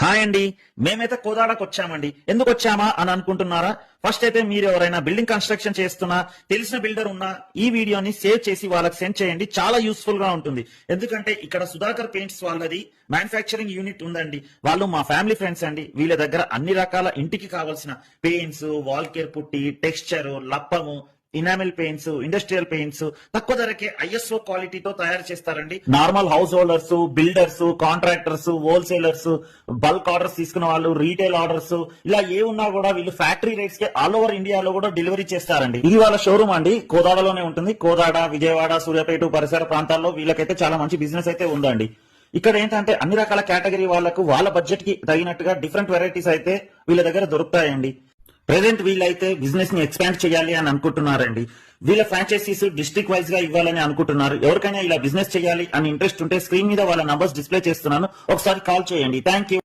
Hi అండి. మేమైతే కోదాడకు వచ్చామండి. ఎందుకు వచ్చామా అని అనుకుంటున్నారా? ఫస్ట్ అయితే మీరు ఎవరైనా బిల్డింగ్ కన్స్ట్రక్షన్ చేస్తున్నా, తెలిసిన బిల్డర్ ఉన్నా ఈ వీడియోని సేవ్ చేసి వాళ్ళకి సెండ్ చేయండి. చాలా యూస్ఫుల్ గా ఉంటుంది. ఎందుకంటే ఇక్కడ సుధాకర్ పెయింట్స్ వాళ్ళది మ్యానుఫ్యాక్చరింగ్ యూనిట్ ఉందండి. వాళ్ళు మా ఫ్యామిలీ ఫ్రెండ్స్ అండి. వీళ్ళ దగ్గర అన్ని రకాల ఇంటికి కావాల్సిన paints, wall care putty, texture, లప్పము, ఇనామిల్ పెయింట్స్, ఇండస్ట్రియల్ పెయింట్స్ తక్కువ ధరకే ఐఎస్ఓ క్వాలిటీతో తయారు చేస్తారండి. Normal householders, builders, contractors, wholesalers, bulk orders తీసుకున్న వాళ్ళు, రీటైల్ ఆర్డర్స్ ఇలా ఏ ఉన్నా కూడా వీళ్ళు ఫ్యాక్టరీ రేట్స్ కి ఆల్ ఓవర్ ఇండియాలో కూడా డెలివరీ చేస్తారండి. ఇది వాళ్ళ షోరూమ్ అండి. కోదాడలోనే ఉంటుంది. కోదాడ, విజయవాడ, సూర్యాపేట పరిసర ప్రాంతాల్లో వీళ్ళకైతే చాలా మంచి బిజినెస్ అయితే ఉందండి. ఇక్కడ ఏంటంటే అన్ని రకాల కేటగిరీ వాళ్ళకు వాళ్ళ బడ్జెట్ కి తగినట్టుగా డిఫరెంట్ వెరైటీస్ అయితే వీళ్ళ దగ్గర దొరుకుతాయండి. ప్రెసెంట్ వీళ్ళైతే బిజినెస్ ని ఎక్స్పాండ్ చేయాలి అని అనుకుంటున్నారండి. వీళ్ళ ఫ్రాంచైజీస్ డిస్ట్రిక్ట్ వైజ్ గా ఇవ్వాలని అనుకుంటున్నారు. ఎవరికైనా ఇలా బిజినెస్ చేయాలి అని ఇంట్రెస్ట్ ఉంటే స్క్రీన్ మీద వాళ్ళ నంబర్స్ డిస్ప్లే చేస్తున్నాను, ఒకసారి కాల్ చేయండి. Thank you.